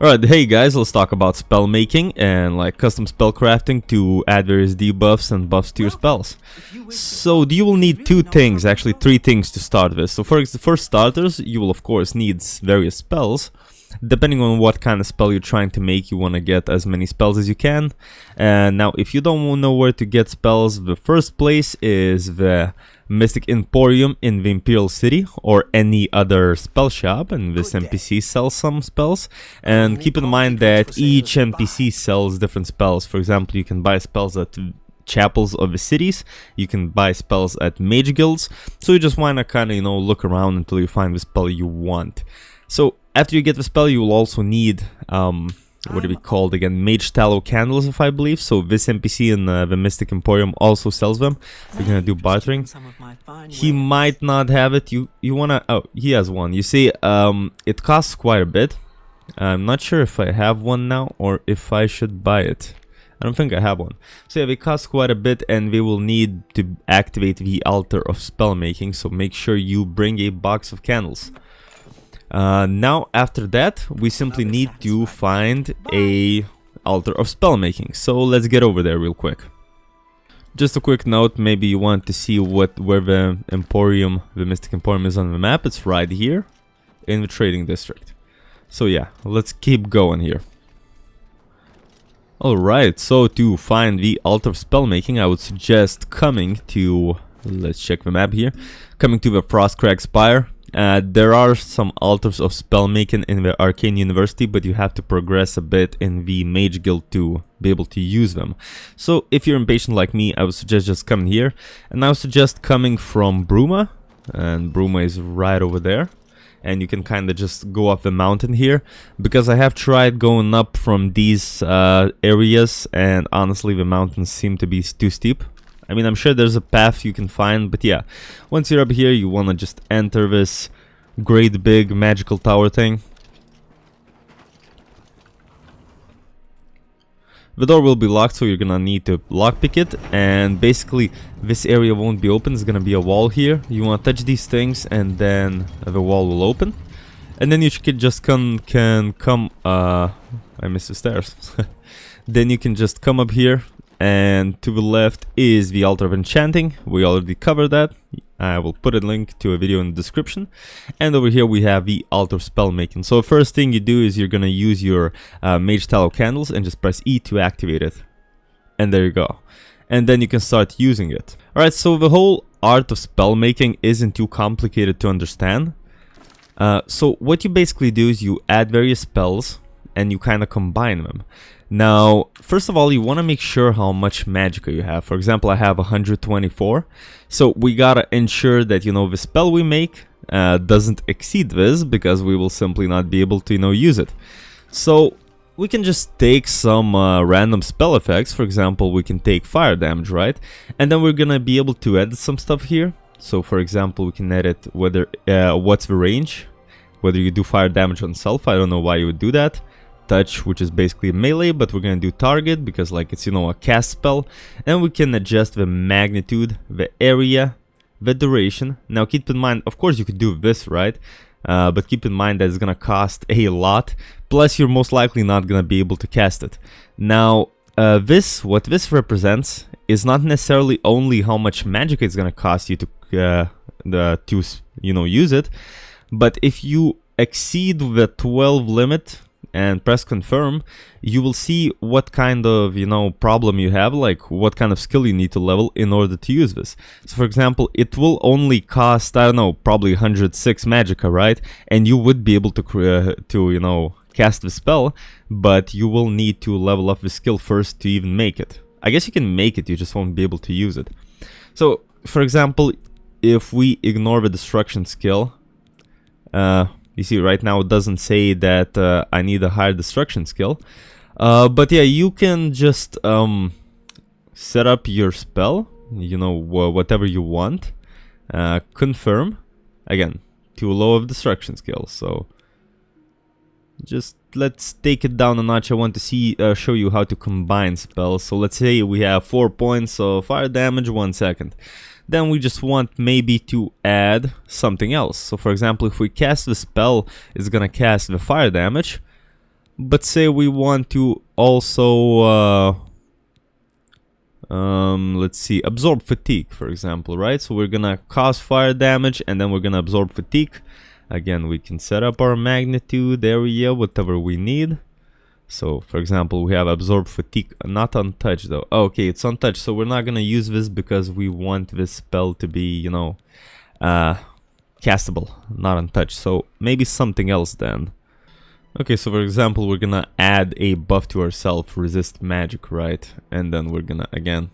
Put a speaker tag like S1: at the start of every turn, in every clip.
S1: Alright, hey guys, let's talk about spell making and like custom spell crafting to add various debuffs and buffs to your spells. So you will need two things, actually three things to start with. So for starters, you will of course need various spells. Depending on what kind of spell you're trying to make, you want to get as many spells as you can. And now if you don't know where to get spells, the first place is the Mystic Emporium in the Imperial City or any other spell shop, and this NPC sells some spells. And keep in mind that each NPC sells different spells. For example, you can buy spells at chapels of the cities, you can buy spells at mage guilds, so you just want to kind of, look around until you find the spell you want. So after you get the spell, you will also need what are we called again? Magetallow Candles, if I believe. So this NPC in the Mystic Emporium also sells them. We're gonna do bartering. He might not have it. You wanna? Oh, he has one. You see, it costs quite a bit. I'm not sure if I have one now or if I should buy it. I don't think I have one. So yeah, they cost quite a bit, and we will need to activate the Altar of Spellmaking. So make sure you bring a box of candles. Now after that we simply need to find a Altar of Spellmaking, so let's get over there real quick. Just a quick note, maybe you want to see where the Emporium, the Mystic Emporium is on the map. It's right here in the trading district. So yeah, let's keep going here. Alright, so to find the Altar of Spellmaking, I would suggest coming to, let's check the map here, coming to the Frostcrag Spire. There are some altars of spellmaking in the Arcane University, but you have to progress a bit in the Mage Guild to be able to use them. So if you're impatient like me, I would suggest just coming here. And I would suggest coming from Bruma, and Bruma is right over there. And you can kind of just go up the mountain here, because I have tried going up from these areas, and honestly the mountains seem to be too steep. I mean, I'm sure there's a path you can find, but yeah, once you're up here, you want to just enter this great big magical tower thing. The door will be locked, so you're gonna need to lockpick it, and basically this area won't be open. It's gonna be a wall here. You want to touch these things, and then the wall will open, and then you can just come. I missed the stairs. Then you can just come up here. And to the left is the Altar of Enchanting. We already covered that. I will put a link to a video in the description. And over here we have the Altar of Spellmaking. So first thing you do is you're gonna use your Magetallow Candles and just press E to activate it. And there you go. And then you can start using it. Alright, so the whole art of spellmaking isn't too complicated to understand. So what you basically do is you add various spells and you kind of combine them. Now, first of all, you want to make sure how much magicka you have. For example, I have 124. So we gotta ensure that, the spell we make doesn't exceed this, because we will simply not be able to, use it. So we can just take some random spell effects. For example, we can take fire damage, right? And then we're gonna be able to edit some stuff here. So for example, we can edit whether what's the range, whether you do fire damage on self. I don't know why you would do that. Touch, which is basically melee, but we're gonna do target because like it's a cast spell, and we can adjust the magnitude, the area, the duration. Now keep in mind, of course you could do this, right? But keep in mind that it's gonna cost a lot, plus you're most likely not gonna be able to cast it. Now what this represents is not necessarily only how much magic it's gonna cost you to use it, but if you exceed the 12 limit and press confirm, you will see what kind of problem you have, like what kind of skill you need to level in order to use this. So for example, it will only cost, I don't know, probably 106 magicka, right? And you would be able to cast the spell, but you will need to level up the skill first to even make it. I guess you can make it, you just won't be able to use it. So for example, if we ignore the destruction skill, you see right now it doesn't say that I need a higher destruction skill. But yeah, you can just set up your spell, whatever you want. Confirm, again, too low of destruction skill. So just let's take it down a notch. I want to show you how to combine spells. So let's say we have 4 points of fire damage, 1 second. Then we just want maybe to add something else. So for example, if we cast the spell, it's gonna cast the fire damage, But say we want to also let's see, absorb fatigue, for example, right? So we're gonna cause fire damage and then we're gonna absorb fatigue. Again, we can set up our magnitude area, whatever we need. So for example, we have absorb fatigue, not untouched though. Oh, okay, it's untouched, so we're not gonna use this because we want this spell to be, you know, castable, not untouched. So maybe something else then. Okay, so for example, we're gonna add a buff to ourselves, resist magic, right? And then we're gonna again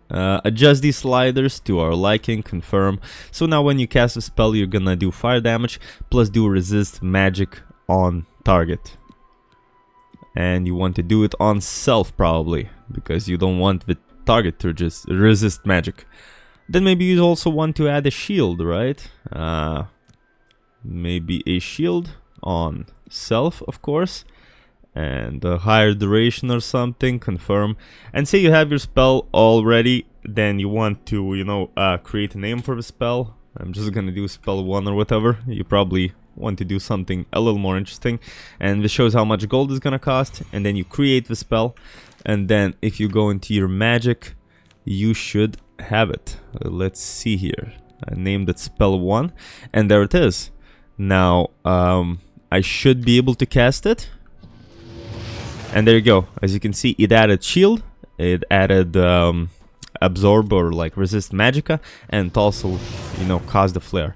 S1: adjust these sliders to our liking, confirm. So now when you cast a spell, you're gonna do fire damage plus do resist magic on target. And you want to do it on self probably, because you don't want the target to just resist magic. Then maybe you also want to add a shield, right? Maybe a shield on self, of course, and a higher duration or something, confirm. And say you have your spell already, then you want to, you know, create a name for the spell. I'm just gonna do spell 1 or whatever. You probably want to do something a little more interesting, and this shows how much gold is gonna cost. And then you create the spell, and then if you go into your magic, you should have it. Let's see here. I named it spell 1, and there it is. Now I should be able to cast it, and there you go. As you can see, it added shield, it added absorb or like resist magicka, and also, you know, cause the flare.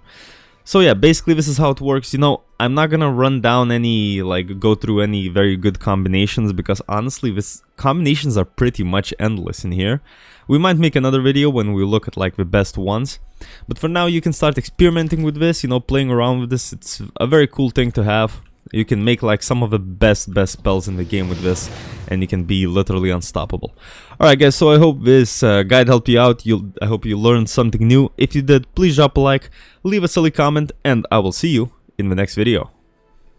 S1: So yeah, basically this is how it works. You know, I'm not gonna run down any, like, go through any very good combinations, because honestly, this combinations are pretty much endless in here. We might make another video when we look at like the best ones, but for now you can start experimenting with this, you know, playing around with this. It's a very cool thing to have. You can make like some of the best spells in the game with this, and you can be literally unstoppable. Alright guys, so I hope this guide helped you out. I hope you learned something new. If you did, please drop a like, leave a silly comment, and I will see you in the next video.